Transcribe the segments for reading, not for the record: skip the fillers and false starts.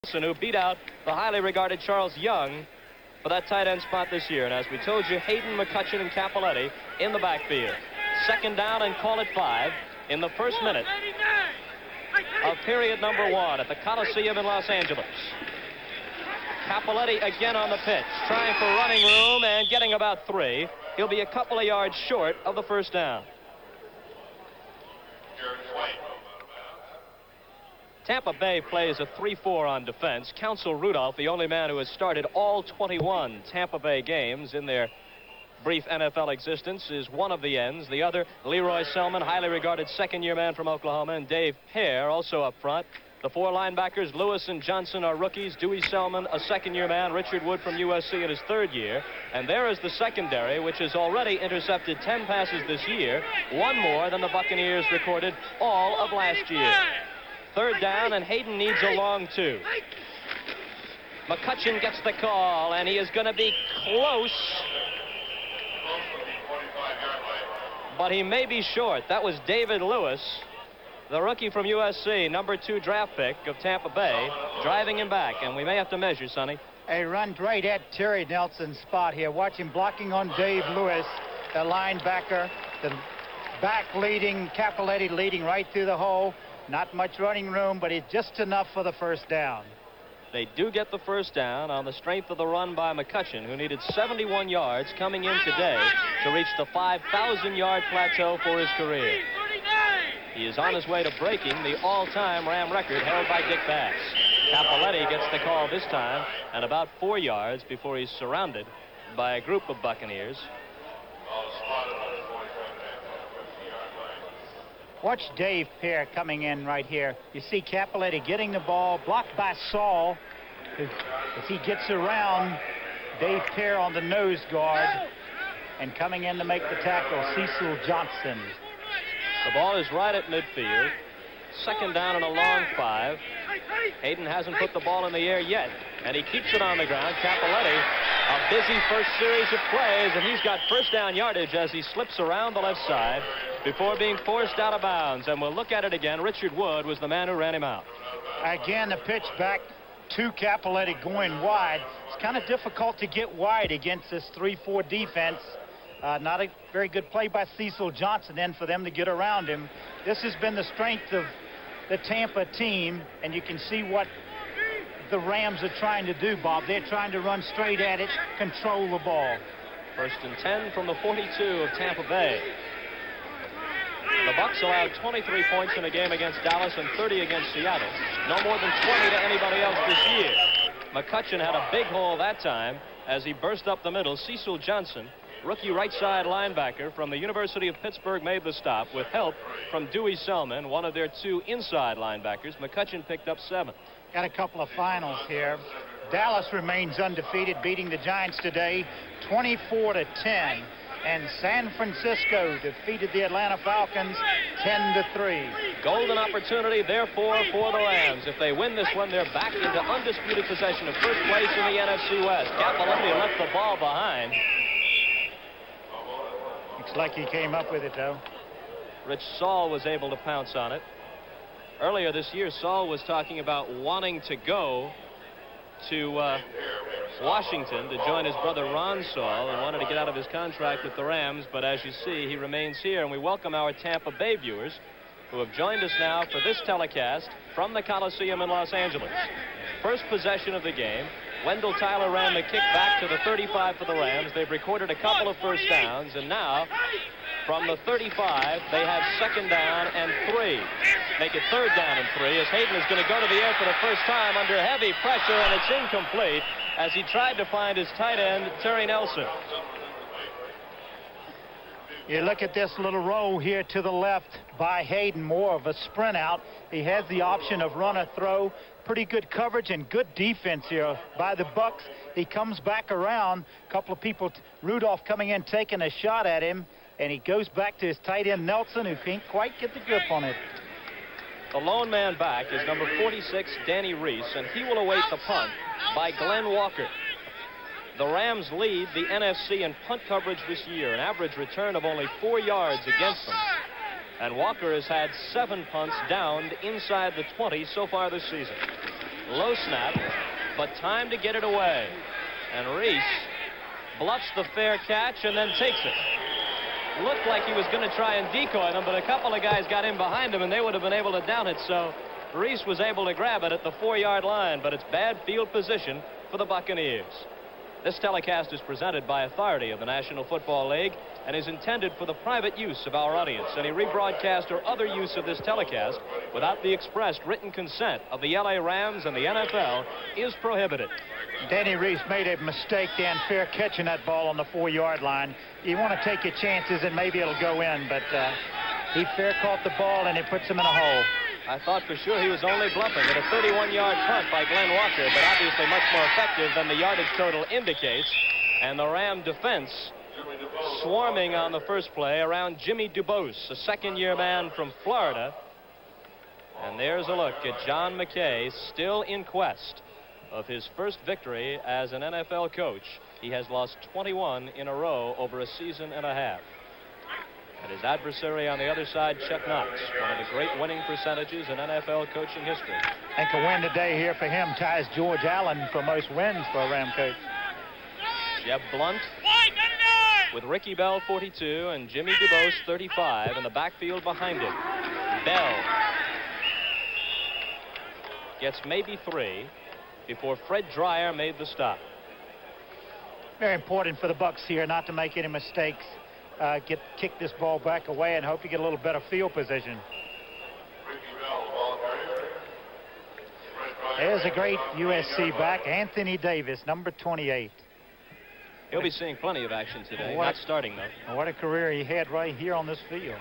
Nelson, who beat out the highly regarded Charles Young for that tight end spot this year. And as we told you, Hayden, McCutcheon, and Capoletti in the backfield. Second down and call it 5 in the first minute of period number 1 at the Coliseum in Los Angeles. Capoletti again on the pitch, trying for running room and getting about 3. He'll be a couple of yards short of the first down. Tampa Bay plays a 3-4 on defense. Counsel Rudolph, the only man who has started all 21 Tampa Bay games in their brief NFL existence, is one of the ends. The other, Leroy Selman, highly regarded second-year man from Oklahoma, and Dave Pear also up front. The 4 linebackers, Lewis and Johnson, are rookies. Dewey Selman, a second-year man. Richard Wood from USC in his 3rd year. And there is the secondary, which has already intercepted 10 passes this year, 1 more than the Buccaneers recorded all of last year. 3rd down, and Hayden needs a long 2. McCutcheon gets the call, and he is going to be close. But he may be short. That was David Lewis, the rookie from USC, number 2 draft pick of Tampa Bay, driving him back. And we may have to measure, Sonny. A run right at Terry Nelson's spot here. Watch him blocking on Dave Lewis, the linebacker. The back leading, Capoletti leading right through the hole. Not much running room, but it's just enough for the first down. They do get the first down on the strength of the run by McCutcheon, who needed 71 yards coming in today to reach the 5,000-yard plateau for his career. He is on his way to breaking the all-time Ram record held by Dick Bass. Capoletti gets the call this time, and about 4 yards before he's surrounded by a group of Buccaneers. Watch Dave Pear coming in right here. You see Capoletti getting the ball, blocked by Saul. As he gets around, Dave Pear on the nose guard, and coming in to make the tackle, Cecil Johnson. The ball is right at midfield. Second down and a long 5. Hayden hasn't put the ball in the air yet, and he keeps it on the ground. Capoletti, a busy first series of plays, and he's got first down yardage as he slips around the left side before being forced out of bounds. And we'll look at it again. Richard Wood was the man who ran him out. Again, the pitch back to Capoletti going wide. It's kind of difficult to get wide against this 3-4 defense. Not a very good play by Cecil Johnson then for them to get around him. This has been the strength of the Tampa team, and you can see what the Rams are trying to do, Bob. They're trying to run straight at it, control the ball. 1st and 10 from the 42 of Tampa Bay. The Bucs allowed 23 points in a game against Dallas and 30 against Seattle. No more than 20 to anybody else this year. McCutcheon had a big hole that time as he burst up the middle. Cecil Johnson, rookie right side linebacker from the University of Pittsburgh, made the stop with help from Dewey Selman, one of their 2 inside linebackers. McCutcheon picked up 7. Got a couple of finals here. Dallas remains undefeated, beating the Giants today 24-10. And San Francisco defeated the Atlanta Falcons 10-3. Golden opportunity, therefore, for the Rams. If they win this one, they're back into undisputed possession of first place in the NFC West. Capoletti left the ball behind. Looks like he came up with it, though. Rich Saul was able to pounce on it. Earlier this year, Saul was talking about wanting to go to Washington to join his brother Ron Saul, and wanted to get out of his contract with the Rams. But as you see, he remains here, and we welcome our Tampa Bay viewers who have joined us now for this telecast from the Coliseum in Los Angeles. First possession of the game. Wendell Tyler ran the kick back to the 35 for the Rams. They've recorded a couple of first downs, and now from the 35, they have 2nd down and 3. Make it 3rd down and 3 as Hayden is going to go to the air for the first time under heavy pressure, and it's incomplete as he tried to find his tight end, Terry Nelson. You look at this little roll here to the left by Hayden, more of a sprint out. He has the option of run or throw. Pretty good coverage and good defense here by the Bucs. He comes back around. A couple of people, Rudolph coming in, taking a shot at him, and he goes back to his tight end Nelson, who can't quite get the grip on it. The lone man back is number 46, Danny Reese, and he will await the punt by Glenn Walker. The Rams lead the NFC in punt coverage this year, an average return of only 4 yards against them. And Walker has had 7 punts downed inside the 20 so far this season. Low snap, but time to get it away. And Reese bluffs the fair catch and then takes it. Looked like he was going to try and decoy them, but a couple of guys got in behind him and they would have been able to down it. So Reese was able to grab it at the 4-yard line, but it's bad field position for the Buccaneers. This telecast is presented by authority of the National Football League and is intended for the private use of our audience. Any rebroadcast or other use of this telecast without the expressed written consent of the LA Rams and the NFL is prohibited. Danny Reese made a mistake then, fair catching that ball on the 4-yard line. You want to take your chances and maybe it'll go in, but he fair caught the ball and it puts him in a hole. I thought for sure he was only bluffing at a 31-yard punt by Glenn Walker, but obviously much more effective than the yardage total indicates. And the Ram defense swarming on the first play around Jimmy DuBose, a second-year man from Florida. And there's a look at John McKay, still in quest of his first victory as an NFL coach. He has lost 21 in a row over a season and a half. And his adversary on the other side, Chuck Knox, one of the great winning percentages in NFL coaching history. I think a win today here for him ties George Allen for most wins for a Ram coach. Jeb Blunt with Ricky Bell 42 and Jimmy DuBose 35 in the backfield behind him. Bell gets maybe 3 before Fred Dreyer made the stop. Very important for the Bucs here not to make any mistakes. Kick this ball back away and hope you get a little better field position. There's a great USC back, Anthony Davis, number 28. He'll be seeing plenty of action today, not starting though. What a career he had right here on this field.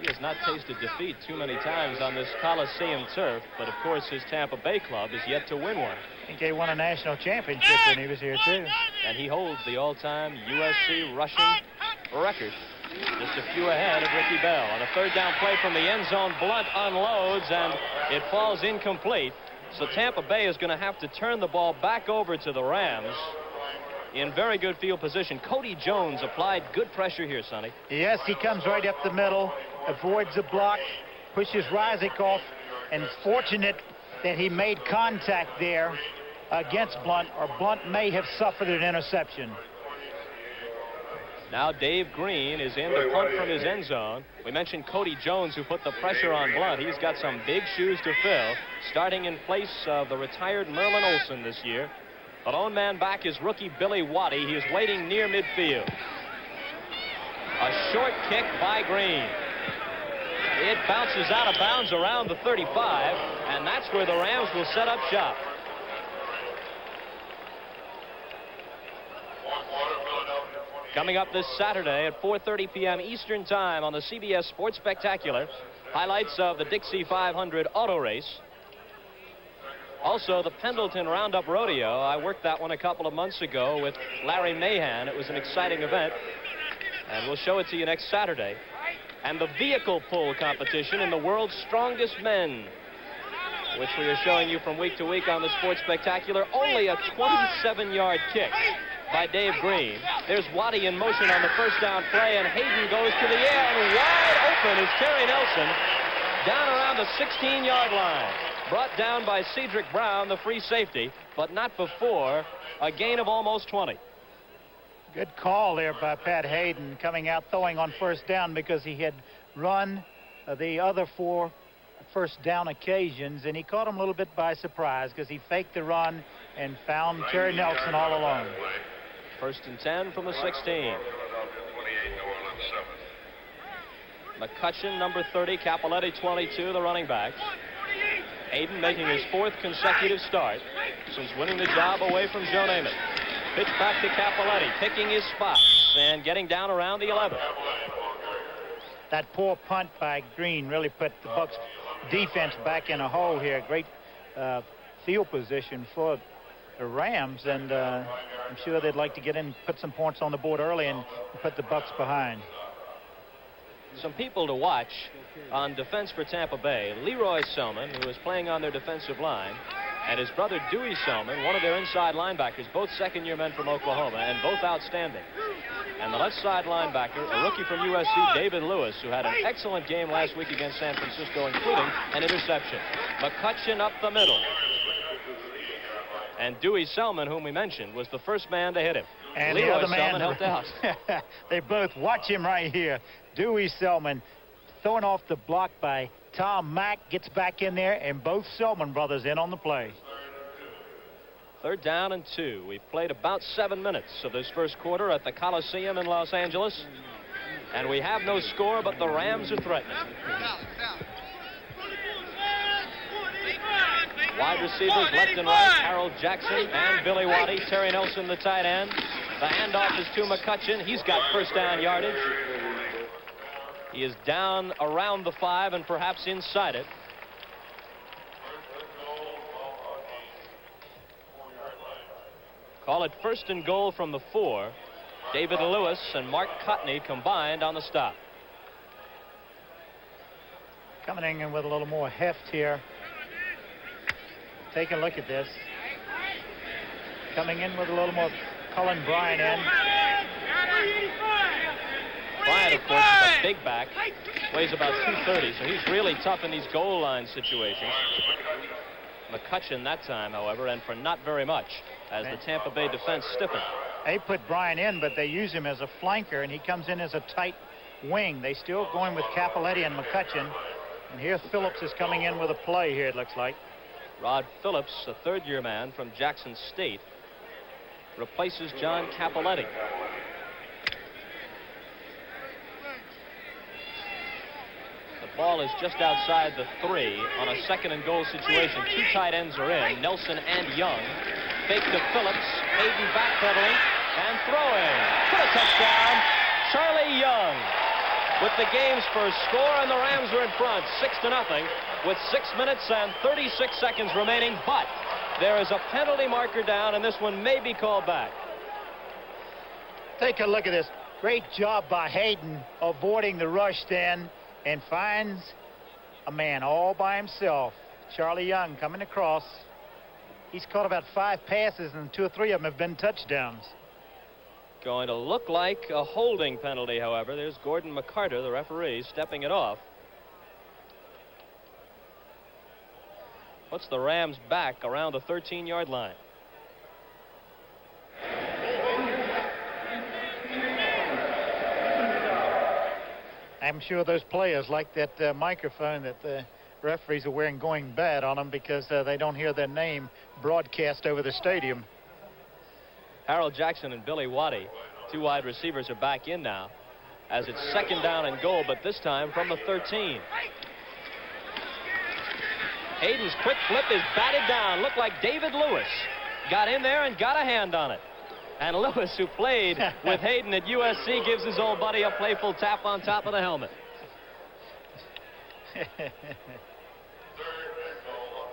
He has not tasted defeat too many times on this Coliseum turf, but of course his Tampa Bay club is yet to win one. I think he won a national championship when he was here too. And he holds the all-time USC rushing record, just a few ahead of Ricky Bell. On a third down play from the end zone, Blunt unloads and it falls incomplete. So Tampa Bay is going to have to turn the ball back over to the Rams in very good field position. Cody Jones applied good pressure here, Sonny. Yes, he comes right up the middle, avoids a block, pushes Ryzik off, and it's fortunate that he made contact there against Blunt, or Blunt may have suffered an interception. Now Dave Green is in the punt from his end zone. We mentioned Cody Jones, who put the pressure on Blunt. He's got some big shoes to fill, starting in place of the retired Merlin Olsen this year. The lone man back is rookie Billy Waddy. He is waiting near midfield. A short kick by Green. It bounces out of bounds around the 35, and that's where the Rams will set up shop. Coming up this Saturday at 4:30 p.m. Eastern Time on the CBS Sports Spectacular, highlights of the Dixie 500 auto race. Also, the Pendleton Roundup Rodeo. I worked that one a couple of months ago with Larry Mahan. It was an exciting event, and we'll show it to you next Saturday. And the vehicle pull competition in the World's Strongest Men, which we are showing you from week to week on the Sports Spectacular. Only a 27-yard kick by Dave Green. There's Waddy in motion on the first down play, and Hayden goes to the air, and wide open is Terry Nelson down around the 16-yard line. Brought down by Cedric Brown, the free safety, but not before a gain of almost 20. Good call there by Pat Hayden, coming out throwing on first down because he had run the other 4 first down occasions, and he caught him a little bit by surprise because he faked the run and found Terry Nelson all alone. First and 10 from the 16. McCutcheon, number 30, Capoletti, 22, the running backs. Hayden making his 4th consecutive start since winning the job away from Joe Namath. Pitch back to Capoletti, picking his spots and getting down around the 11. That poor punt by Green really put the Bucs defense back in a hole here. Great field position for the Rams, and I'm sure they'd like to get in, put some points on the board early and put the Bucs behind. Some people to watch on defense for Tampa Bay. Leroy Selman, who is playing on their defensive line, and his brother Dewey Selman, one of their inside linebackers, both second-year men from Oklahoma, and both outstanding. And the left side linebacker, a rookie from USC, David Lewis, who had an excellent game last week against San Francisco, including an interception. McCutcheon up the middle. And Dewey Selman, whom we mentioned, was the first man to hit him. And Leroy the other man Selman helped out. They both watch him right here. Dewey Selman thrown off the block by Tom Mack, gets back in there, and both Selman brothers in on the play. 3rd down and 2. We've played about 7 minutes of this first quarter at the Coliseum in Los Angeles. And we have no score, but the Rams are threatening. Wide receivers left and right, Harold Jackson and Billy Waddy. Terry Nelson, the tight end. The handoff is to McCutcheon. He's got first down yardage. He is down around the 5 and perhaps inside it. Call it 1st and goal from the 4. David Lewis and Mark Cotney combined on the stop. Coming in with a little more heft here. Take a look at this. Coming in with a little more Cullen Bryant in. Bryant, of course, is a big back. Weighs about 230, so he's really tough in these goal line situations. McCutcheon that time, however, and for not very much, as the Tampa Bay defense stiffened. They put Bryant in, but they use him as a flanker, and he comes in as a tight wing. They still going with Capoletti and McCutcheon. And here Phillips is coming in with a play here, it looks like. Rod Phillips, a third-year man from Jackson State, replaces John Capoletti. The ball is just outside the 3 on a 2nd and goal situation. 2 tight ends are in, Nelson and Young. Fake to Phillips, Hayden backpedaling and throwing for a touchdown. Charlie Young with the game's first score, and the Rams are in front 6-0 with 6 minutes and 36 seconds remaining. But there is a penalty marker down, and this one may be called back. Take a look at this. Great job by Hayden avoiding the rush then, and finds a man all by himself. Charlie Young coming across. He's caught about 5 passes, and 2 or 3 of them have been touchdowns. Going to look like a holding penalty, however. There's Gordon McCarter, the referee, stepping it off. Puts the Rams back around the 13-yard line. I'm sure those players like that microphone that the referees are wearing going bad on them, because they don't hear their name broadcast over the stadium. Harold Jackson and Billy Waddy, 2 wide receivers, are back in now as it's 2nd down and goal, but this time from the 13. Hayden's quick flip is batted down. Looked like David Lewis got in there and got a hand on it. And Lewis, who played with Hayden at USC, gives his old buddy a playful tap on top of the helmet.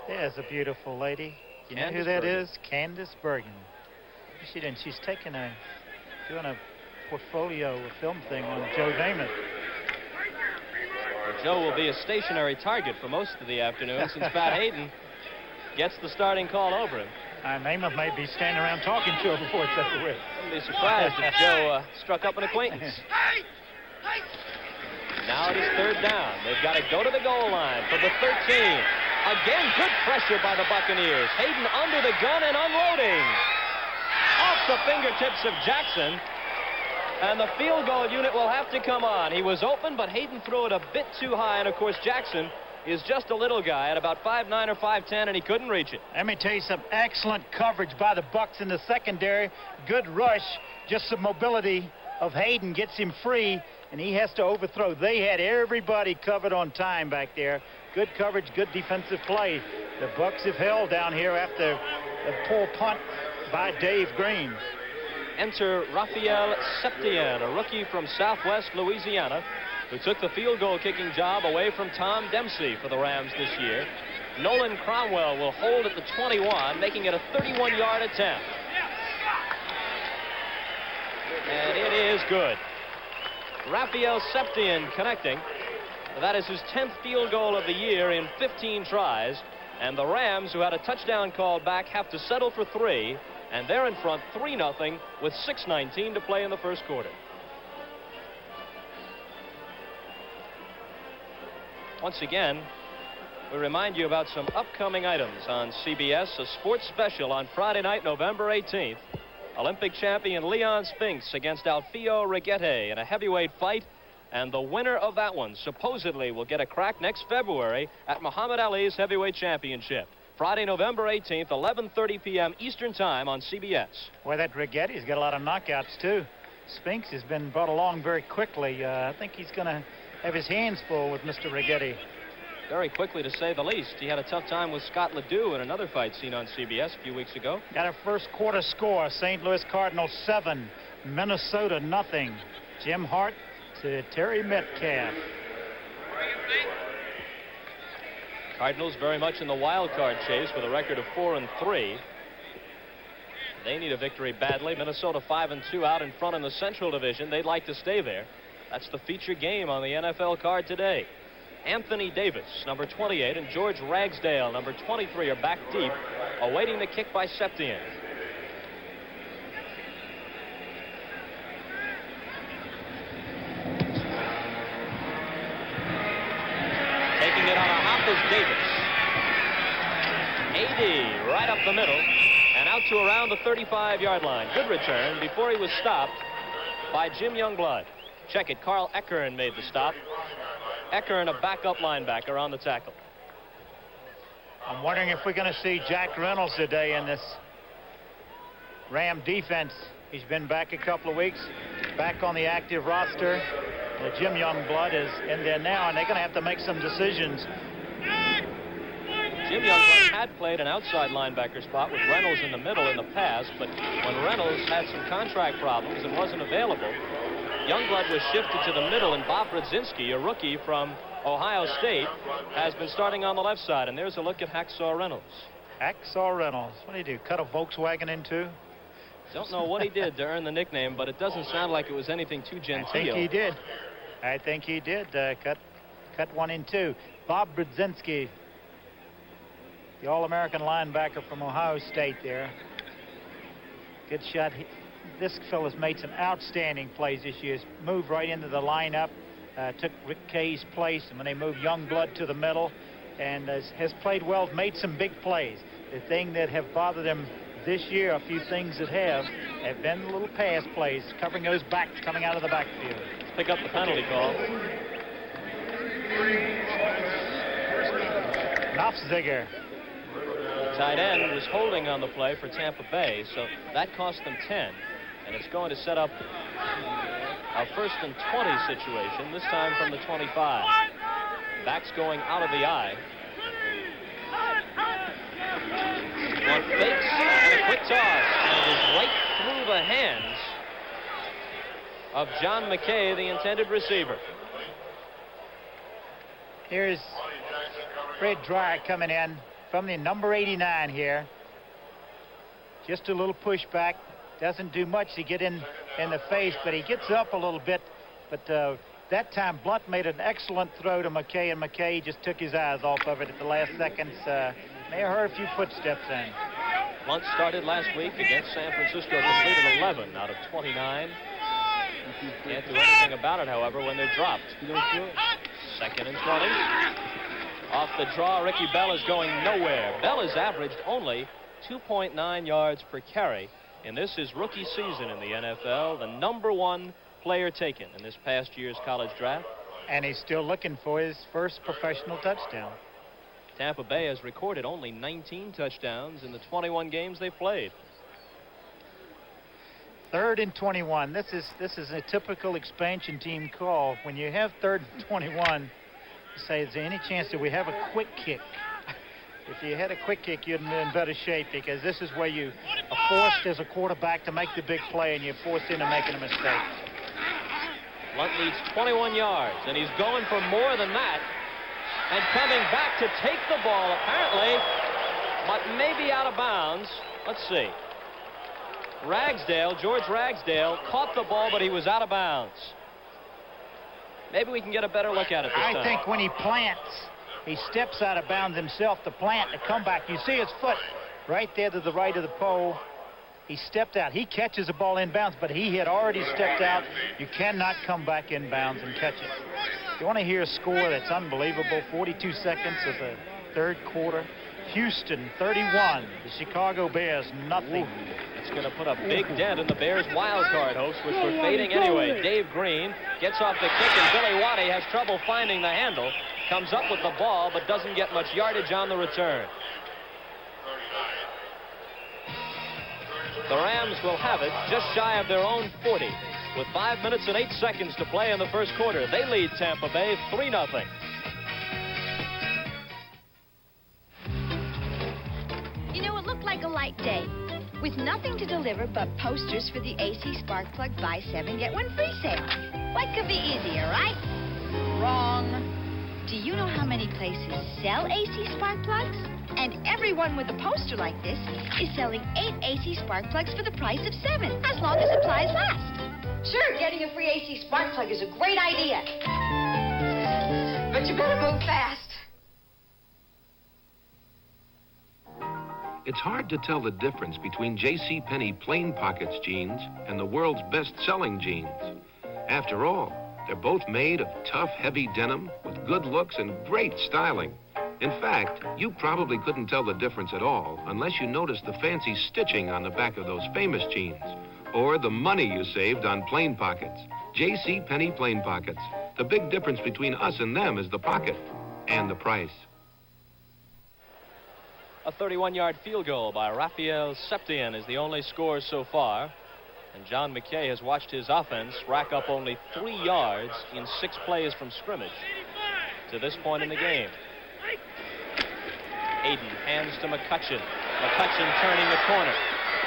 There's a beautiful lady. You know who that is? Candace Bergen. She's taking doing a portfolio, a film thing on Joe Damon. Well, Joe will be a stationary target for most of the afternoon since Pat Hayden gets the starting call over him. Namath may be standing around talking to her before it's over with. I'd be surprised if Joe struck up an acquaintance. Now it is 3rd down. They've got to go to the goal line for the 13. Again, good pressure by the Buccaneers. Hayden under the gun and unloading. Off the fingertips of Jackson. And the field goal unit will have to come on. He was open, but Hayden threw it a bit too high. And, of course, Jackson is just a little guy at about 5'9" or 5'10", and he couldn't reach it. Let me tell you, some excellent coverage by the Bucs in the secondary. Good rush. Just some mobility of Hayden gets him free, and he has to overthrow. They had everybody covered on time back there. Good coverage, good defensive play. The Bucs have held down here after a poor punt by Dave Green. Enter Raphael Septien, a rookie from Southwest Louisiana, who took the field goal kicking job away from Tom Dempsey for the Rams this year. Nolan Cromwell will hold at the 21, making it a 31-yard attempt. And it is good. Raphael Septien connecting. That is his 10th field goal of the year in 15 tries. And the Rams, who had a touchdown called back, have to settle for 3. And they're in front 3-0 with 6:19 to play in the first quarter. Once again, we remind you about some upcoming items on CBS. A sports special on Friday night, November 18th. Olympic champion Leon Spinks against Alfio Reguete in a heavyweight fight. And the winner of that one supposedly will get a crack next February at Muhammad Ali's heavyweight championship. Friday, November 18th, 11:30 p.m. Eastern Time on CBS. Well, that Reguete's got a lot of knockouts, too. Spinks has been brought along very quickly. I think he's going to have his hands full with Mr. Reguete. Very quickly, to say the least. He had a tough time with Scott Ledoux in another fight seen on CBS a few weeks ago. Got a first quarter score. St. Louis Cardinals 7, Minnesota nothing. Jim Hart to Terry Metcalf. Cardinals very much in the wild card chase with a record of 4-3. They need a victory badly. Minnesota 5-2 out in front in the Central Division. They'd like to stay there. That's the feature game on the NFL card today. Anthony Davis, number 28, and George Ragsdale, number 23, are back deep, awaiting the kick by Septien. Taking it on a hop is Davis. AD right up the middle and out to around the 35-yard line. Good return before he was stopped by Jim Youngblood. Check it. Carl Eckern made the stop. Eckern, a backup linebacker, on the tackle. I'm wondering if we're going to see Jack Reynolds today in this Ram defense. He's been back a couple of weeks, back on the active roster. Jim Youngblood is in there now, and they're going to have to make some decisions. Jim Youngblood had played an outside linebacker spot with Reynolds in the middle in the past, but when Reynolds had some contract problems and wasn't available, Youngblood was shifted to the middle, and Bob Brzezinski, a rookie from Ohio State, has been starting on the left side. And there's a look at Hacksaw Reynolds. Hacksaw Reynolds. What did he do? Cut a Volkswagen in two? Don't know what he did to earn the nickname, but it doesn't sound like it was anything too genteel. I think he did. I think he did cut one in two. Bob Brzezinski, the All-American linebacker from Ohio State there. Good shot. This fella's made some outstanding plays this year. He's moved right into the lineup, took Rick Kay's place, and when they moved Youngblood to the middle, and has played well, made some big plays. The thing that have bothered him this year, a few things that have been little pass plays, covering those backs coming out of the backfield. Let's pick up the penalty call. Knopfziger. The tight end was holding on the play for Tampa Bay, so that cost them 10. And it's going to set up a 1st and 20 situation, this time from the 25. Backs going out of the eye. One fakes and a quick toss. And it is right through the hands of John McKay, the intended receiver. Here's Fred Dreyer coming in from the number 89 here. Just a little pushback. Doesn't do much to get in the face, but he gets up a little bit. But that time, Blunt made an excellent throw to McKay, and McKay just took his eyes off of it at the last seconds. May have heard a few footsteps in. Blunt started last week against San Francisco, completed 11 out of 29. Can't do anything about it, however, when they're dropped. 2nd and 20. Off the draw, Ricky Bell is going nowhere. Bell has averaged only 2.9 yards per carry. And this is rookie season in the NFL, the #1 player taken in this past year's college draft. And he's still looking for his first professional touchdown. Tampa Bay has recorded only 19 touchdowns in the 21 games they've played. 3rd and 21. This is a typical expansion team call. When you have 3rd and 21, you say, is there any chance that we have a quick kick? If you had a quick kick, you'd be in better shape, because this is where you are forced as a quarterback to make the big play, and you're forced into making a mistake. Blunt leads 21 yards, and he's going for more than that. And coming back to take the ball, apparently, but maybe out of bounds. Let's see. George Ragsdale, caught the ball, but he was out of bounds. Maybe we can get a better look at it this time. I think when he plants, he steps out of bounds himself to plant, to come back. You see his foot right there to the right of the pole. He stepped out. He catches the ball in bounds, but he had already stepped out. You cannot come back in bounds and catch it. You want to hear a score that's unbelievable. 42 seconds of the third quarter. Houston 31, the Chicago Bears nothing. It's going to put a big dent in the Bears' wild card hopes, which were fading anyway. Dave Green gets off the kick, and Billy Waddy has trouble finding the handle. Comes up with the ball, but doesn't get much yardage on the return. The Rams will have it just shy of their own 40. With 5 minutes and 8 seconds to play in the first quarter, they lead Tampa Bay 3-0. You know, it looked like a light day, with nothing to deliver but posters for the AC Spark Plug Buy 7 Get 1 Free sale. What could be easier, right? Wrong. Do you know how many places sell AC Spark Plugs? And everyone with a poster like this is selling 8 AC Spark Plugs for the price of 7, as long as supplies last. Sure, getting a free AC Spark Plug is a great idea. But you better move fast. It's hard to tell the difference between JCPenney Plain Pockets jeans and the world's best-selling jeans. After all, they're both made of tough, heavy denim with good looks and great styling. In fact, you probably couldn't tell the difference at all unless you noticed the fancy stitching on the back of those famous jeans, or the money you saved on Plain Pockets. JCPenney Plain Pockets. The big difference between us and them is the pocket and the price. A 31-yard field goal by Raphael Septien is the only score so far. And John McKay has watched his offense rack up only 3 yards in 6 plays from scrimmage to this point in the game. Hayden hands to McCutcheon. McCutcheon turning the corner,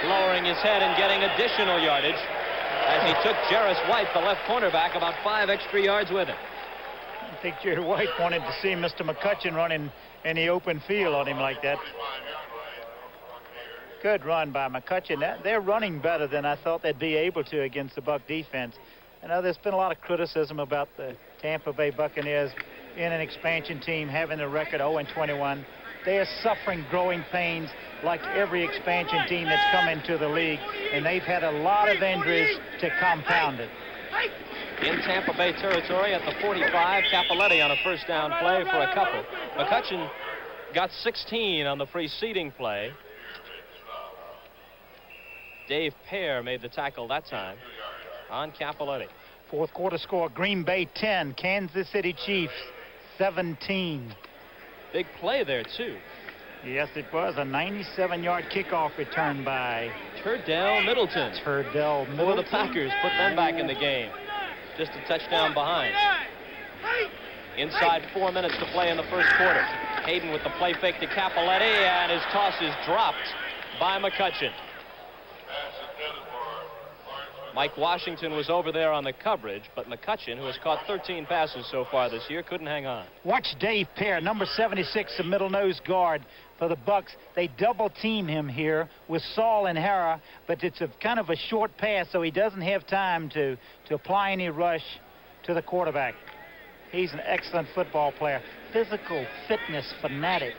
lowering his head and getting additional yardage as he took Jarris White, the left cornerback, about 5 extra yards with him. I think Jerry White wanted to see Mr. McCutcheon running in the open field on him like that. Good run by McCutcheon. They're running better than I thought they'd be able to against the Buck defense. I know there's been a lot of criticism about the Tampa Bay Buccaneers in an expansion team having a record 0-21. They are suffering growing pains like every expansion team that's come into the league, and they've had a lot of injuries to compound it. In Tampa Bay territory at the 45, Capoletti on a first down play for a couple. McCutcheon got 16 on the preceding play. Dave Pear made the tackle that time on Capoletti. Fourth quarter score, Green Bay 10, Kansas City Chiefs 17. Big play there, too. Yes, it was. A 97-yard kickoff return by Turdell Middleton. Turdell Middleton. Who of the Packers put them back in the game. Just a touchdown behind. Inside 4 minutes to play in the first quarter. Hayden with the play fake to Capoletti, and his toss is dropped by McCutcheon. Mike Washington was over there on the coverage, but McCutcheon, who has caught 13 passes so far this year, couldn't hang on. Watch Dave Pear, number 76, the middle nose guard for the Bucks. They double team him here with Saul and Hara, but it's a kind of a short pass, so he doesn't have time to apply any rush to the quarterback. He's an excellent football player. Physical fitness fanatic.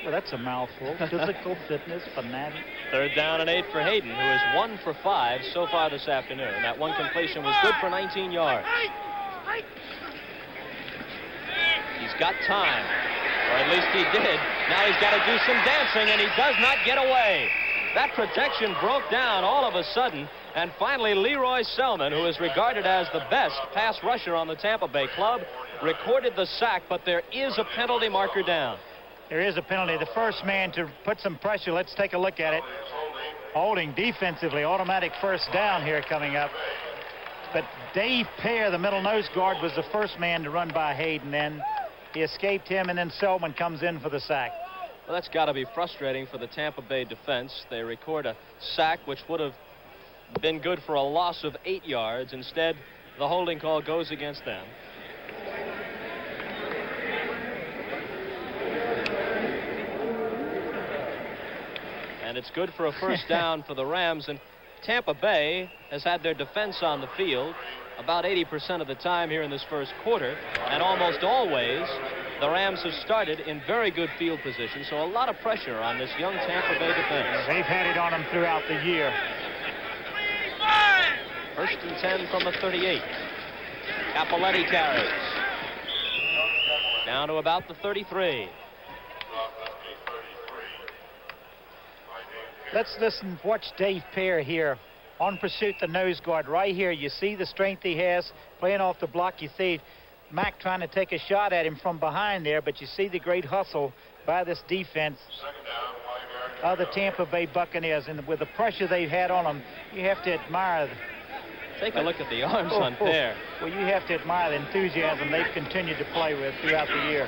Well, that's a mouthful. Physical fitness fanatic. Third down and 8 for Hayden, who is 1 for 5 so far this afternoon. That one completion was good for 19 yards. He's got time, or at least he did. Now he's got to do some dancing, and he does not get away. That protection broke down all of a sudden, and finally Leroy Selman, who is regarded as the best pass rusher on the Tampa Bay club, recorded the sack, but there is a penalty marker down. There is a penalty. The first man to put some pressure. Let's take a look at it. Holding defensively. Automatic first down here coming up. But Dave Pear, the middle nose guard, was the first man to run by Hayden. Then he escaped him, and then Selman comes in for the sack. Well, that's got to be frustrating for the Tampa Bay defense. They record a sack which would have been good for a loss of 8 yards. Instead, the holding call goes against them. And it's good for a first down for the Rams. And Tampa Bay has had their defense on the field about 80% of the time here in this first quarter. And almost always, the Rams have started in very good field position. So a lot of pressure on this young Tampa Bay defense. They've had it on them throughout the year. First and 10 from the 38. Capoletti carries. Down to about the 33. Let's listen, watch Dave Pear here. On pursuit, the nose guard right here. You see the strength he has playing off the block. You see Mack trying to take a shot at him from behind there, but you see the great hustle by this defense of the Tampa Bay Buccaneers. And with the pressure they've had on them, you have to admire. Take a look at the arms on Pear. Well, you have to admire the enthusiasm they've continued to play with throughout the year.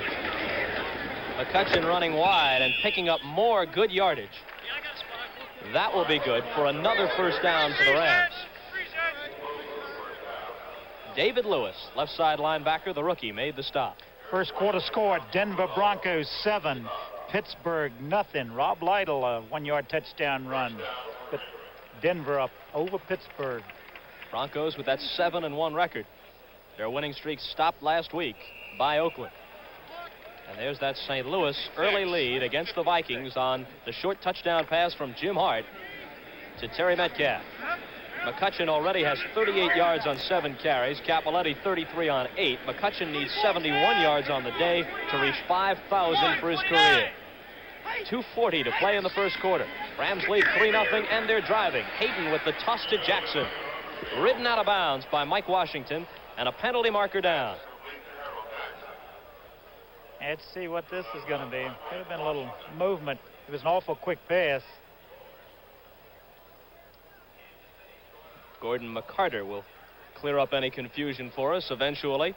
McCutcheon running wide and picking up more good yardage. That will be good for another first down for the Rams. David Lewis, left side linebacker, the rookie, made the stop. First quarter score, Denver Broncos 7, Pittsburgh nothing. Rob Lytle, a 1-yard touchdown run. But Denver up over Pittsburgh. Broncos with that 7-1 record. Their winning streak stopped last week by Oakland. And there's that St. Louis early lead against the Vikings on the short touchdown pass from Jim Hart to Terry Metcalf. McCutcheon already has 38 yards on 7 carries. Capoletti 33 on 8. McCutcheon needs 71 yards on the day to reach 5,000 for his career. 2:40 to play in the first quarter. Rams lead 3-0 and they're driving. Hayden with the toss to Jackson. Ridden out of bounds by Mike Washington and a penalty marker down. Let's see what this is going to be. Could have been a little movement. It was an awful quick pass. Gordon McCarter will clear up any confusion for us eventually.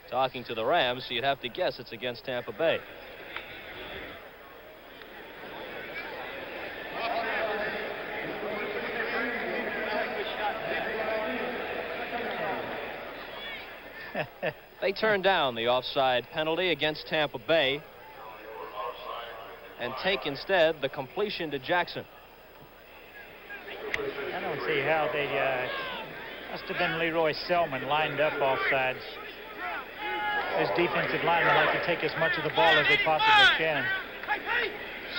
Talking to the Rams, so you'd have to guess it's against Tampa Bay. They turned down the offside penalty against Tampa Bay and take instead the completion to Jackson. I don't see how they must have been Leroy Selman lined up offsides. His defensive linemen like to take as much of the ball as they possibly can.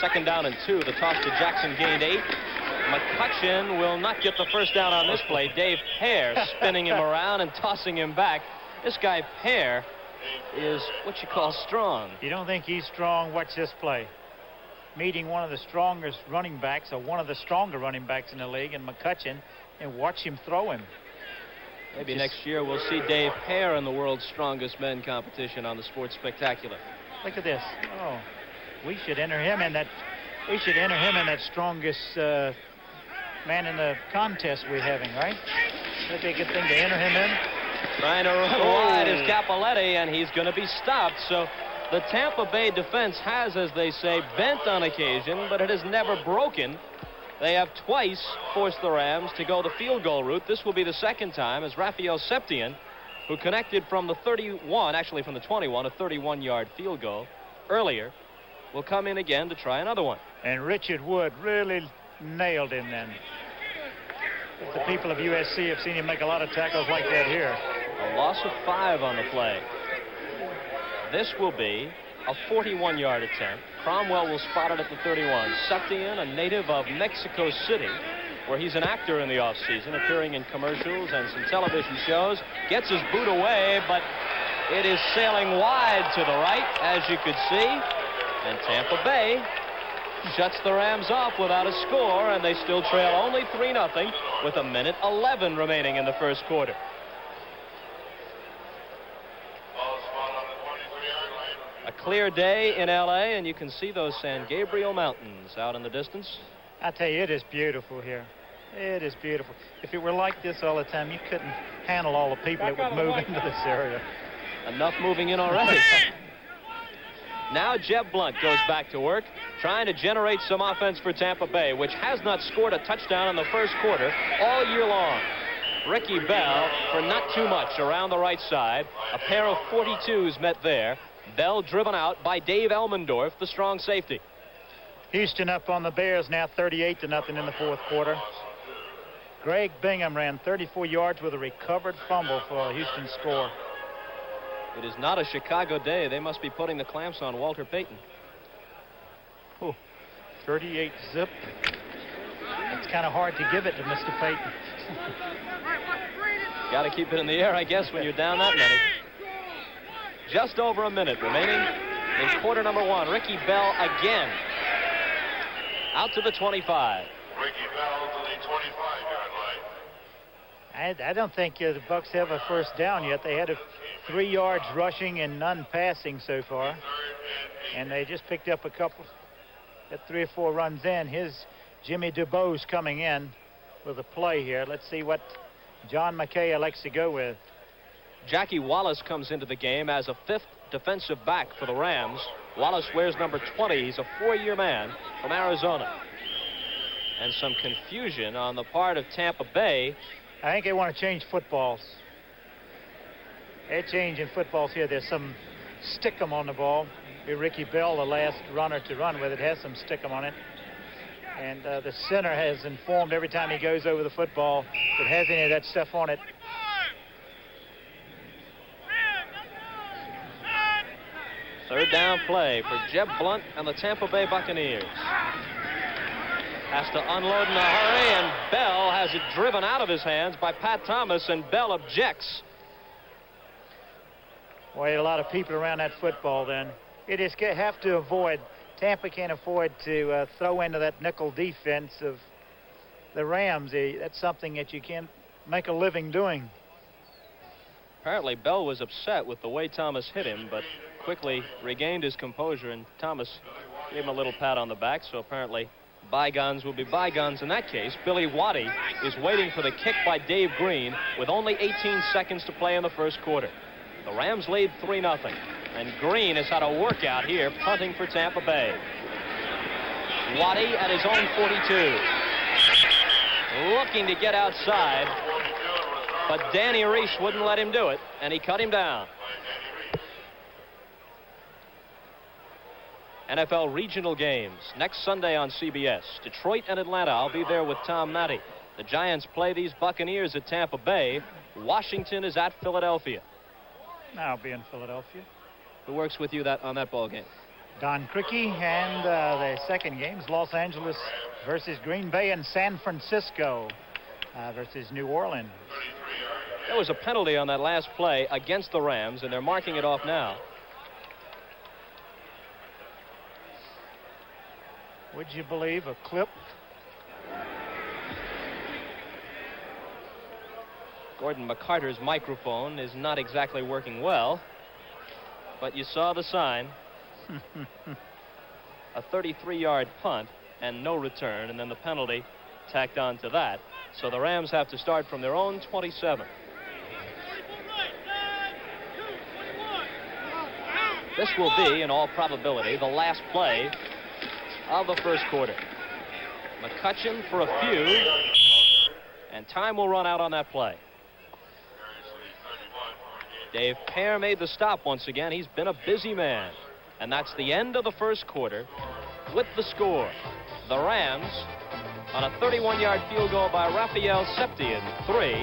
2nd down and 2. The toss to Jackson gained 8. McCutcheon will not get the first down on this play. Dave Pear spinning him around and tossing him back. This guy Pear is what you call strong. You don't think he's strong? Watch this play. Meeting one of the strongest running backs, or one of the stronger running backs in the league, and McCutcheon, and watch him throw him. Maybe next year we'll see Dave Pear in the world's strongest men competition on the Sports Spectacular. Look at this. Oh, we should enter him in that. We should enter him in that strongest man in the contest we're having, right? That'd be a good thing to enter him in. Trying to run wide is Capoletti, and he's going to be stopped. So the Tampa Bay defense has, as they say, bent on occasion, but it has never broken. They have twice forced the Rams to go the field goal route. This will be the second time as Rafael Septien, who connected from the 31, actually from the 21, a 31-yard field goal earlier, will come in again to try another one. And Richard Wood really nailed him then. The people of USC have seen him make a lot of tackles like that here. A loss of 5 on the play. This will be a 41-yard attempt. Cromwell will spot it at the 31. Septien, a native of Mexico City, where he's an actor in the offseason, appearing in commercials and some television shows, gets his boot away, but it is sailing wide to the right, as you could see. And Tampa Bay shuts the Rams off without a score, and they still trail only 3-0 with 1:11 remaining in the first quarter. A clear day in L.A., and you can see those San Gabriel Mountains out in the distance. I tell you, it is beautiful here. It is beautiful. If it were like this all the time, you couldn't handle all the people that would move into this area. Enough moving in already. Now Jeb Blunt goes back to work, trying to generate some offense for Tampa Bay, which has not scored a touchdown in the first quarter all year long. Ricky Bell for not too much around the right side. A pair of 42s met there. Bell driven out by Dave Elmendorf, the strong safety. Houston up on the Bears now 38-0 in the fourth quarter. Greg Bingham ran 34 yards with a recovered fumble for a Houston score. It is not a Chicago day. They must be putting the clamps on Walter Payton. 38 zip. It's kind of hard to give it to Mr. Payton. Got to keep it in the air, I guess, when you're down that many. just over a minute remaining in quarter number one. Ricky Bell again. Out to the 25. Ricky Bell to the 25-yard line. I don't think the Bucs have a first down yet. They had 3 yards rushing and none passing so far. And they just picked up a couple, at 3 or 4 runs in. Here's Jimmy DuBose coming in with a play here. Let's see what John McKay elects to go with. Jackie Wallace comes into the game as a 5th defensive back for the Rams. Wallace wears number 20. He's a 4-year man from Arizona. And some confusion on the part of Tampa Bay. I think they want to change footballs. They're changing footballs here. There's some stick-em on the ball. Ricky Bell, the last runner to run with it, has some stick-em on it. And the center has informed every time he goes over the football if it has any of that stuff on it. Third down play for Jeb Blunt and the Tampa Bay Buccaneers. Has to unload in a hurry, and Bell has it driven out of his hands by Pat Thomas, and Bell objects. Boy, a lot of people around that football then. You just have to avoid, Tampa can't afford to throw into that nickel defense of the Rams. That's something that you can't make a living doing. Apparently Bell was upset with the way Thomas hit him, but quickly regained his composure, and Thomas gave him a little pat on the back. So apparently bygones will be bygones in that case. Billy Waddy is waiting for the kick by Dave Green with only 18 seconds to play in the first quarter. The Rams lead 3-0, and Green has had a workout here punting for Tampa Bay. Waddy at his own 42, looking to get outside, but Danny Reese wouldn't let him do it, and he cut him down. NFL regional games next Sunday on CBS. Detroit and Atlanta. I'll be there with Tom Matty. The Giants play these Buccaneers at Tampa Bay. Washington is at Philadelphia. I'll be in Philadelphia. Who works with you on that ball game? Don Criqui, and the second game is Los Angeles versus Green Bay, and San Francisco versus New Orleans. There was a penalty on that last play against the Rams, and they're marking it off now. Would you believe a clip? Gordon McCarter's microphone is not exactly working well, but you saw the sign. A 33-yard punt and no return, and then the penalty tacked on to that. So the Rams have to start from their own 27. This will be, in all probability, the last play of the first quarter. McCutcheon for a few, and time will run out on that play. Dave Pear made the stop once again. He's been a busy man. And that's the end of the first quarter with the score. The Rams on a 31-yard field goal by Raphael Septien, 3,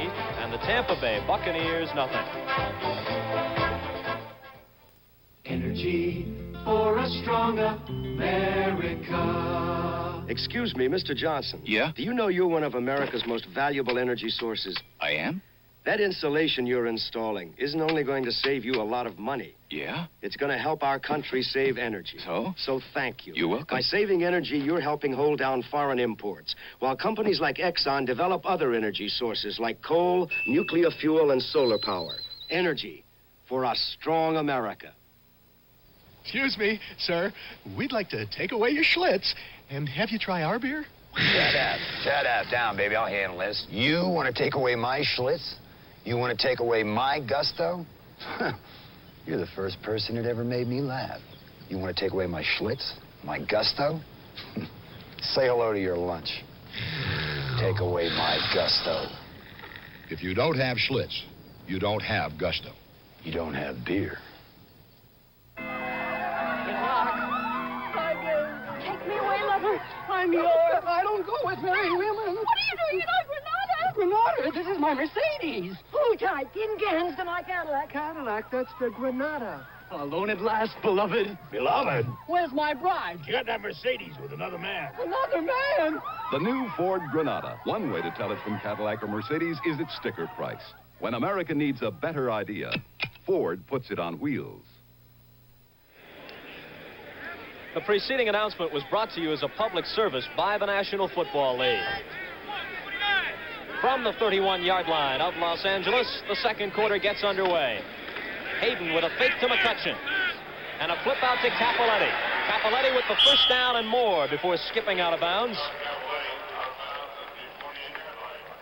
and the Tampa Bay Buccaneers, nothing. Energy for a stronger America. Excuse me, Mr. Johnson. Yeah? Do you know you're one of America's most valuable energy sources? I am? That insulation you're installing isn't only going to save you a lot of money. Yeah? It's going to help our country save energy. So? So thank you. You're welcome. By saving energy, you're helping hold down foreign imports, while companies like Exxon develop other energy sources like coal, nuclear fuel, and solar power. Energy for a strong America. Excuse me, sir. We'd like to take away your Schlitz and have you try our beer. Shut up. Shut up. Down, baby. I'll handle this. You want to take away my Schlitz? You want to take away my gusto? You're the first person who'd ever made me laugh. You want to take away my Schlitz? My gusto? Say hello to your lunch. Take away my gusto. If you don't have Schlitz, you don't have gusto. You don't have beer. Take me away, lover. I'm yours. I don't go with married women. What are you doing in our Granada? Granada? This is my Mercedes. Hold tight. Get hands to my Cadillac. Cadillac, that's the Granada. Alone at last, beloved. Beloved? Where's my bride? You got that Mercedes with another man. Another man? The new Ford Granada. One way to tell it from Cadillac or Mercedes is its sticker price. When America needs a better idea, Ford puts it on wheels. The preceding announcement was brought to you as a public service by the National Football League. From the 31-yard line of Los Angeles, the second quarter gets underway. Hayden with a fake to McCutcheon. And a flip out to Capoletti. Capoletti with the first down and more before skipping out of bounds.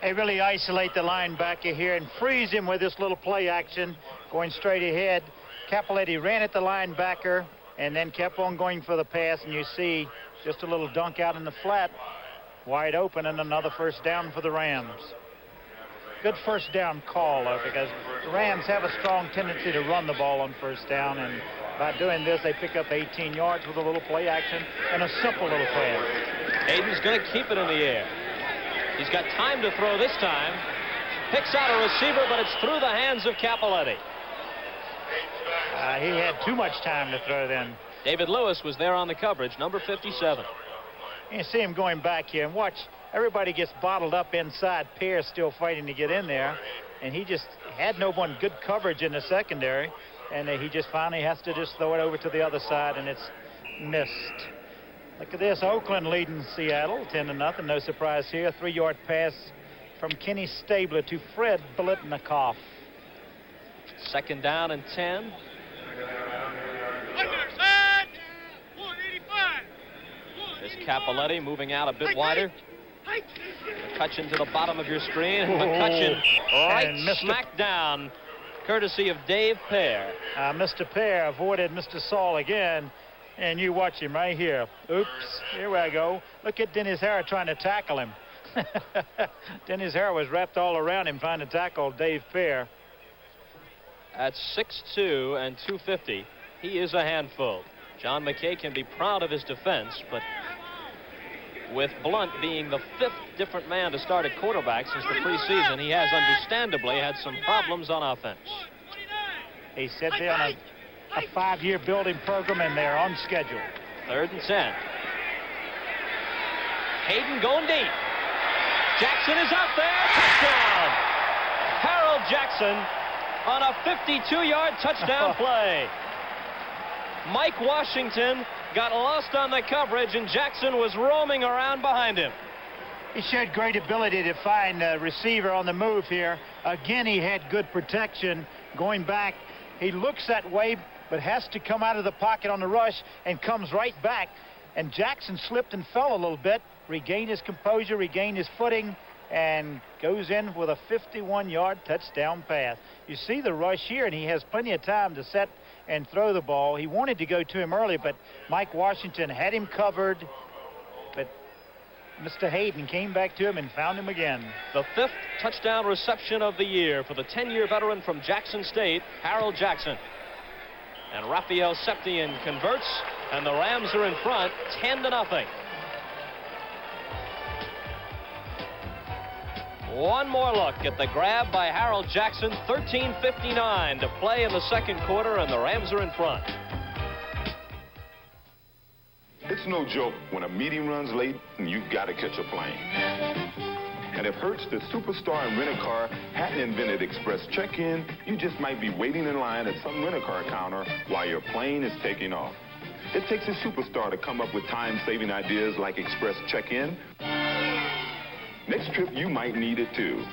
They really isolate the linebacker here and freeze him with this little play action, going straight ahead. Capoletti ran at the linebacker and then kept on going for the pass, and you see just a little dunk out in the flat, wide open, and another first down for the Rams. Good first down call, though, because the Rams have a strong tendency to run the ball on first down, and by doing this, they pick up 18 yards with a little play action and a simple little pass. Hayden's going to keep it in the air. He's got time to throw this time. Picks out a receiver, but it's through the hands of Capoletti. He had too much time to throw then. David Lewis was there on the coverage, number 57. You see him going back here, and watch, everybody gets bottled up inside. Pear's still fighting to get in there, and he just had no one good coverage in the secondary, and he just finally has to just throw it over to the other side, and it's missed. Look at this, Oakland leading Seattle 10-0. No surprise here. 3-yard pass from Kenny Stabler to Fred Biletnikoff. Second down and 10. There's Capoletti moving out a bit wider. McCutcheon to the bottom of your screen. And McCutcheon right smack down, courtesy of Dave Pear. Mr. Pear avoided Mr. Saul again. And you watch him right here. Oops, here we go. Look at Dennis Harris trying to tackle him. Dennis Harris was wrapped all around him trying to tackle Dave Pear. At 6'2" and 250, he is a handful. John McKay can be proud of his defense, but with Blunt being the 5th different man to start at quarterback since the preseason, he has understandably had some problems on offense. He said they're on a 5-year building program, and they're on schedule. 3rd and 10. Hayden going deep. Jackson is out there. Touchdown. Harold Jackson on a 52-yard touchdown play. Mike Washington got lost on the coverage, and Jackson was roaming around behind him. He showed great ability to find a receiver on the move here. Again, he had good protection going back. He looks that way, but has to come out of the pocket on the rush and comes right back. And Jackson slipped and fell a little bit, regained his composure, regained his footing, and goes in with a 51-yard touchdown pass. You see the rush here, and he has plenty of time to set and throw the ball. He wanted to go to him early, but Mike Washington had him covered. But Mr. Hayden came back to him and found him again. The 5th touchdown reception of the year for the 10-year veteran from Jackson State, Harold Jackson. And Raphael Septien converts, and the Rams are in front 10-0. One more look at the grab by Harold Jackson. 13:59 to play in the second quarter, and the Rams are in front. It's no joke when a meeting runs late and you've got to catch a plane. And if Hertz, the superstar in rent-a-car, hadn't invented express check-in, you just might be waiting in line at some rent-a-car counter while your plane is taking off. It takes a superstar to come up with time-saving ideas like express check-in. Next trip, you might need it, too.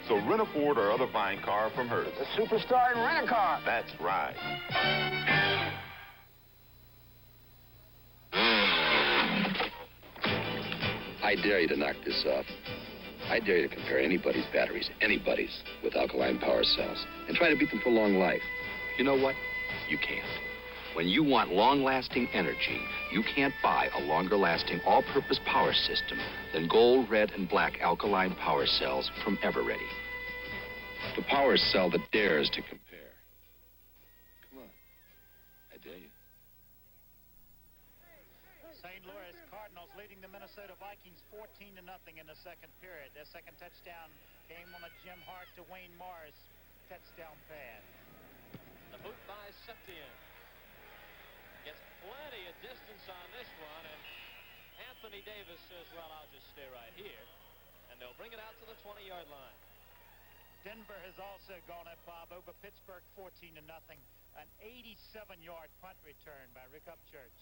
So rent a Ford or other fine car from Hertz. The superstar in rent-a-car. That's right. I dare you to knock this off. I dare you to compare anybody's batteries, with alkaline power cells, and try to beat them for long life. You know what? You can't. When you want long-lasting energy, you can't buy a longer-lasting all-purpose power system than gold, red, and black alkaline power cells from Everready. The power cell that dares to compare. Come on. I dare you. St. Louis Cardinals leading the Minnesota Vikings 14-0 in the second period. Their second touchdown came on a Jim Hart to Wayne Morris touchdown pass. The boot by Septien. Gets plenty of distance on this one, and Anthony Davis says, well, I'll just stay right here. And they'll bring it out to the 20-yard line. Denver has also gone up, Bob, over Pittsburgh 14-0. An 87-yard punt return by Rick Upchurch.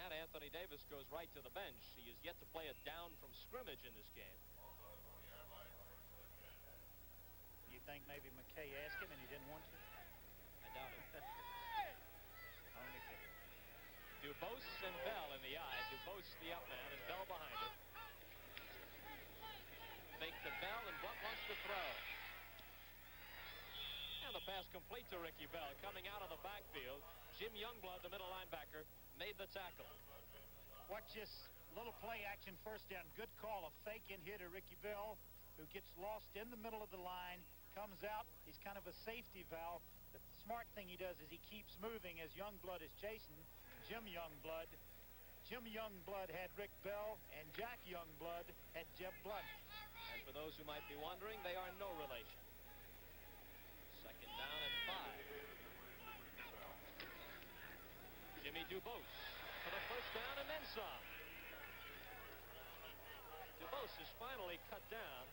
And Anthony Davis goes right to the bench. He is yet to play a down from scrimmage in this game. You think maybe McKay asked him and he didn't want to? I doubt it. Only kidding. Dubose and Bell in the eye. Dubose the up man and Bell behind him. Fake to Bell and Blunt wants to throw. And the pass complete to Ricky Bell. Coming out of the backfield, Jim Youngblood, the middle linebacker, made the tackle. Watch this little play action first down. Good call. A fake in here to Ricky Bell, who gets lost in the middle of the line, comes out. He's kind of a safety valve. The smart thing he does is he keeps moving as Youngblood is chasing Jim Youngblood. Jim Youngblood had Rick Bell, and Jack Youngblood had Jeb Blunt. And for those who might be wondering, they are no relation. Second down and 5. Jimmy Dubose for the first down and then some. Dubose is finally cut down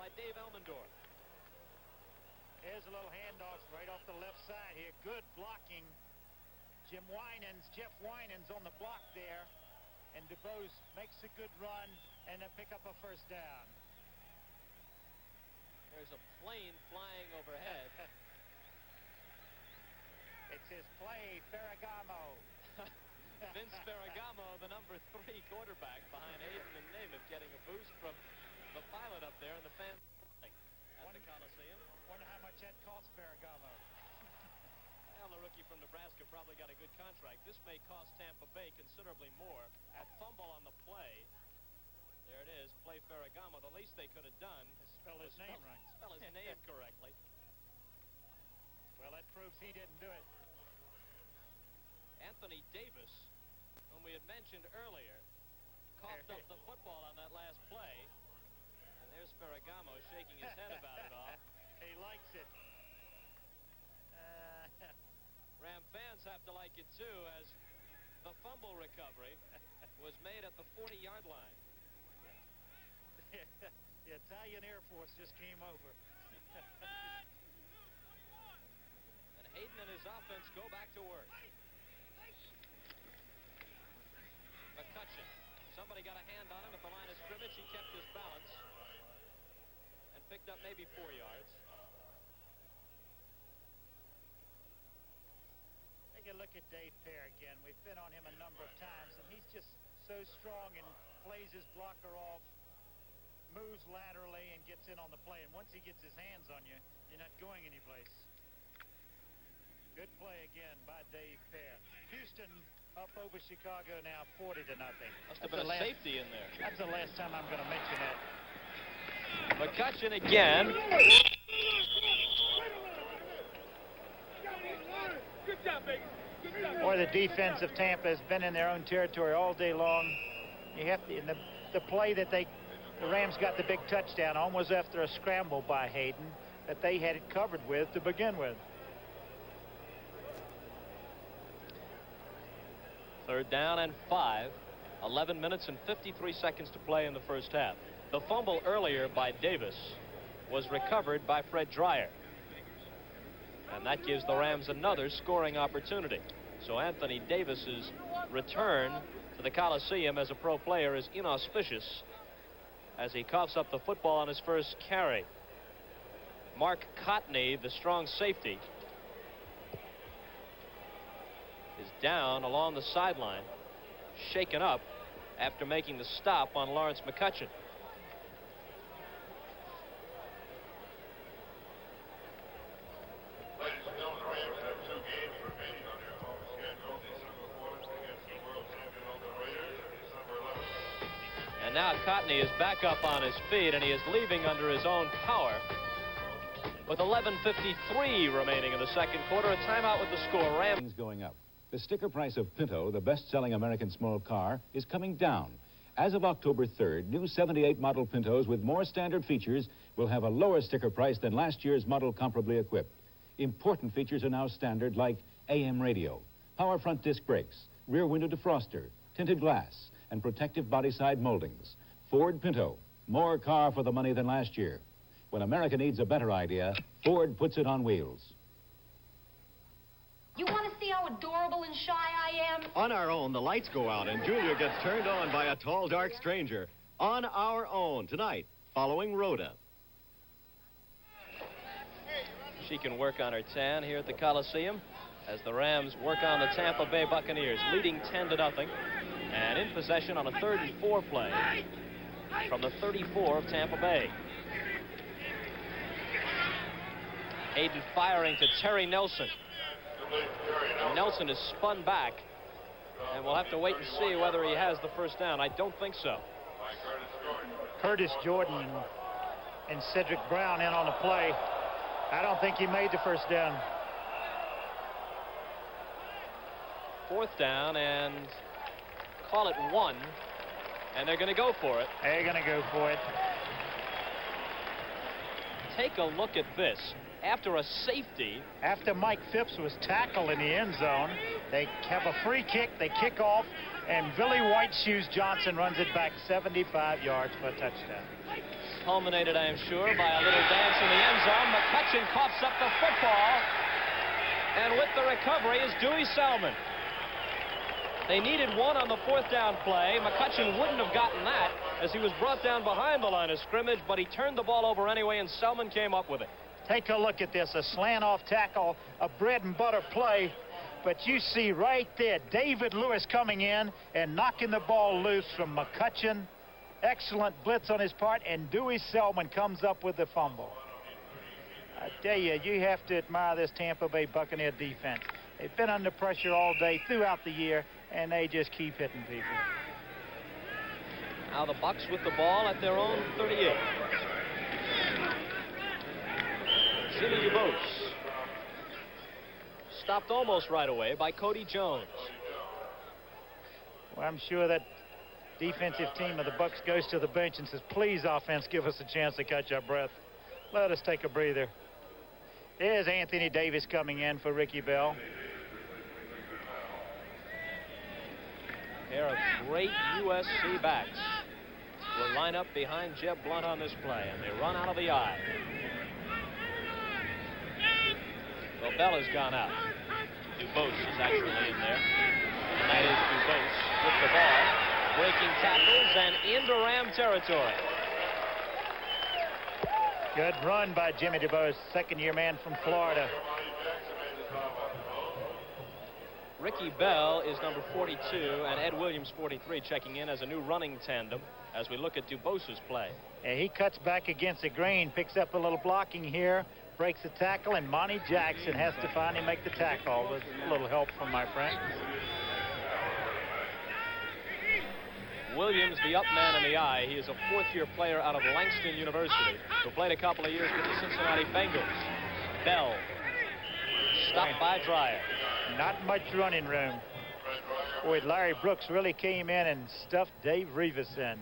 by Dave Elmendorf. Here's a little handoff right off the left side here. Good blocking. Jeff Winans on the block there. And Dubose makes a good run and a pick up a first down. There's a plane flying overhead. It's his play, Ferragamo. Vince Ferragamo, the number 3 quarterback behind Hayden and Namath, getting a boost from the pilot up there and the fans at the Coliseum. Wonder how much that cost Ferragamo. Well, the rookie from Nebraska probably got a good contract. This may cost Tampa Bay considerably more. A fumble on the play. There it is, play Ferragamo. The least they could have done is spell his name right. Spell his name correctly. Well, that proves he didn't do it. Anthony Davis, whom we had mentioned earlier, coughed up the football on that last play. And there's Ferragamo shaking his head about it all. He likes it. Ram fans have to like it too, as the fumble recovery was made at the 40-yard line. The Italian Air Force just came over. And Hayden and his offense go back to work. McCutcheon. Somebody got a hand on him at the line of scrimmage. He kept his balance and picked up maybe 4 yards. Take a look at Dave Pear again. We've been on him a number of times, and he's just so strong and plays his blocker off, moves laterally, and gets in on the play. And once he gets his hands on you, you're not going anyplace. Good play again by Dave Pear. Houston up over Chicago now, 40-0. Must have been a safety in there. That's the last time I'm going to mention that. McCutcheon again. Good job, baby. Good job. Boy, the defense of Tampa has been in their own territory all day long. You have to, in the play that the Rams got the big touchdown almost after a scramble by Hayden that they had it covered with to begin with. Third down and 5. 11 minutes and 53 seconds to play in the first half. The fumble earlier by Davis was recovered by Fred Dreyer. And that gives the Rams another scoring opportunity. So Anthony Davis's return to the Coliseum as a pro player is inauspicious as he coughs up the football on his first carry. Mark Cotney, the strong safety, is down along the sideline, shaken up after making the stop on Lawrence McCutcheon. And now Cotney is back up on his feet, and he is leaving under his own power. With 11:53 remaining in the second quarter, a timeout with the score. Rams going up. The sticker price of Pinto, the best-selling American small car, is coming down. As of October 3rd, new 78 model Pintos with more standard features will have a lower sticker price than last year's model comparably equipped. Important features are now standard, like AM radio, power front disc brakes, rear window defroster, tinted glass, and protective body side moldings. Ford Pinto, more car for the money than last year. When America needs a better idea, Ford puts it on wheels. You want to see our how adorable and shy I am? On Our Own, the lights go out and Julia gets turned on by a tall, dark stranger. On Our Own, tonight, following Rhoda. She can work on her tan here at the Coliseum as the Rams work on the Tampa Bay Buccaneers, leading 10-0, and in possession on a 3rd and 4 play from the 34 of Tampa Bay. Hayden firing to Terry Nelson. Nelson is spun back, and we'll have to wait and see whether he has the first down. I don't think so. Curtis Jordan and Cedric Brown in on the play. I don't think he made the first down. 4th down, and call it 1, and they're going to go for it. They're going to go for it. Take a look at this. After a safety. After Mike Phipps was tackled in the end zone, they have a free kick, they kick off, and Billy White Shoes Johnson runs it back 75 yards for a touchdown. Culminated, I am sure, by a little dance in the end zone. McCutcheon coughs up the football, and with the recovery is Dewey Selman. They needed 1 on the 4th down play. McCutcheon wouldn't have gotten that as he was brought down behind the line of scrimmage, but he turned the ball over anyway, and Selman came up with it. Take a look at this, a slant-off tackle, a bread-and-butter play. But you see right there, David Lewis coming in and knocking the ball loose from McCutcheon. Excellent blitz on his part, and Dewey Selman comes up with the fumble. I tell you, you have to admire this Tampa Bay Buccaneer defense. They've been under pressure all day throughout the year, and they just keep hitting people. Now the Bucs with the ball at their own 38. Jimmy DuBose. Stopped almost right away by Cody Jones. Well, I'm sure that defensive team of the Bucs goes to the bench and says, please, offense, give us a chance to catch our breath. Let us take a breather. There's Anthony Davis coming in for Ricky Bell. Pair of great USC backs will line up behind Jeb Blunt on this play, and they run out of the eye. Well, Bell has gone out. DuBose is actually in there. And that is DuBose with the ball, breaking tackles and into Ram territory. Good run by Jimmy DuBose, second-year man from Florida. Ricky Bell is number 42, and Ed Williams, 43, checking in as a new running tandem as we look at DuBose's play. And he cuts back against the green, picks up a little blocking here, breaks the tackle, and Monty Jackson has to finally make the tackle with a little help from my friend. Williams, the up man in the eye. He is a 4th-year player out of Langston University who played a couple of years with the Cincinnati Bengals. Bell stopped by Dreyer. Not much running room. Boy, Larry Brooks really came in and stuffed Dave Rivas in.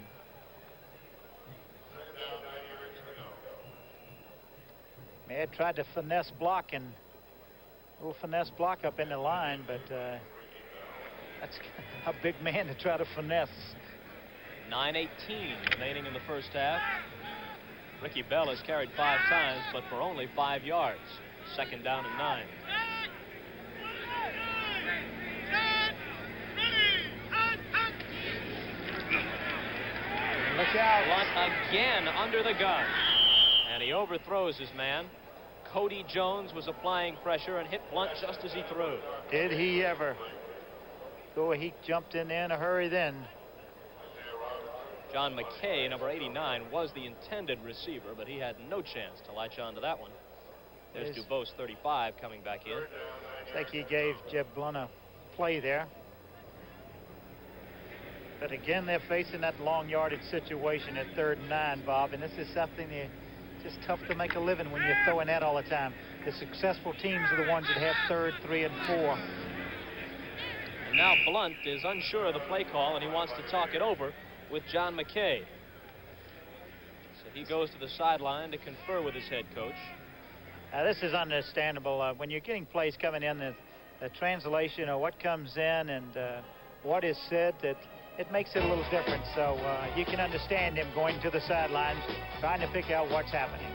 Ed tried to finesse block, and a little finesse block up in the line, but that's a big man to try to finesse. 9:18 remaining in the first half. Ricky Bell has carried 5 times, but for only 5 yards. 2nd down and 9. Look out. Blunt again under the gun. And he overthrows his man. Cody Jones was applying pressure and hit Blunt just as he threw. Did he ever? Boy, he jumped in there in a hurry then. John McKay, number 89, was the intended receiver, but he had no chance to latch on to that one. There's DuBose, 35, coming back in. I think he gave Jeb Blunt a play there. But again, they're facing that long yardage situation at 3rd and 9, Bob, and this is something that's just tough to make a living when you're throwing that all the time. The successful teams are the ones that have 3rd, 3, and 4. And now Blunt is unsure of the play call, and he wants to talk it over with John McKay. So he goes to the sideline to confer with his head coach. This is understandable. When you're getting plays coming in, the translation of what comes in and what is said, that it makes it a little different. So you can understand him going to the sidelines, trying to pick out what's happening.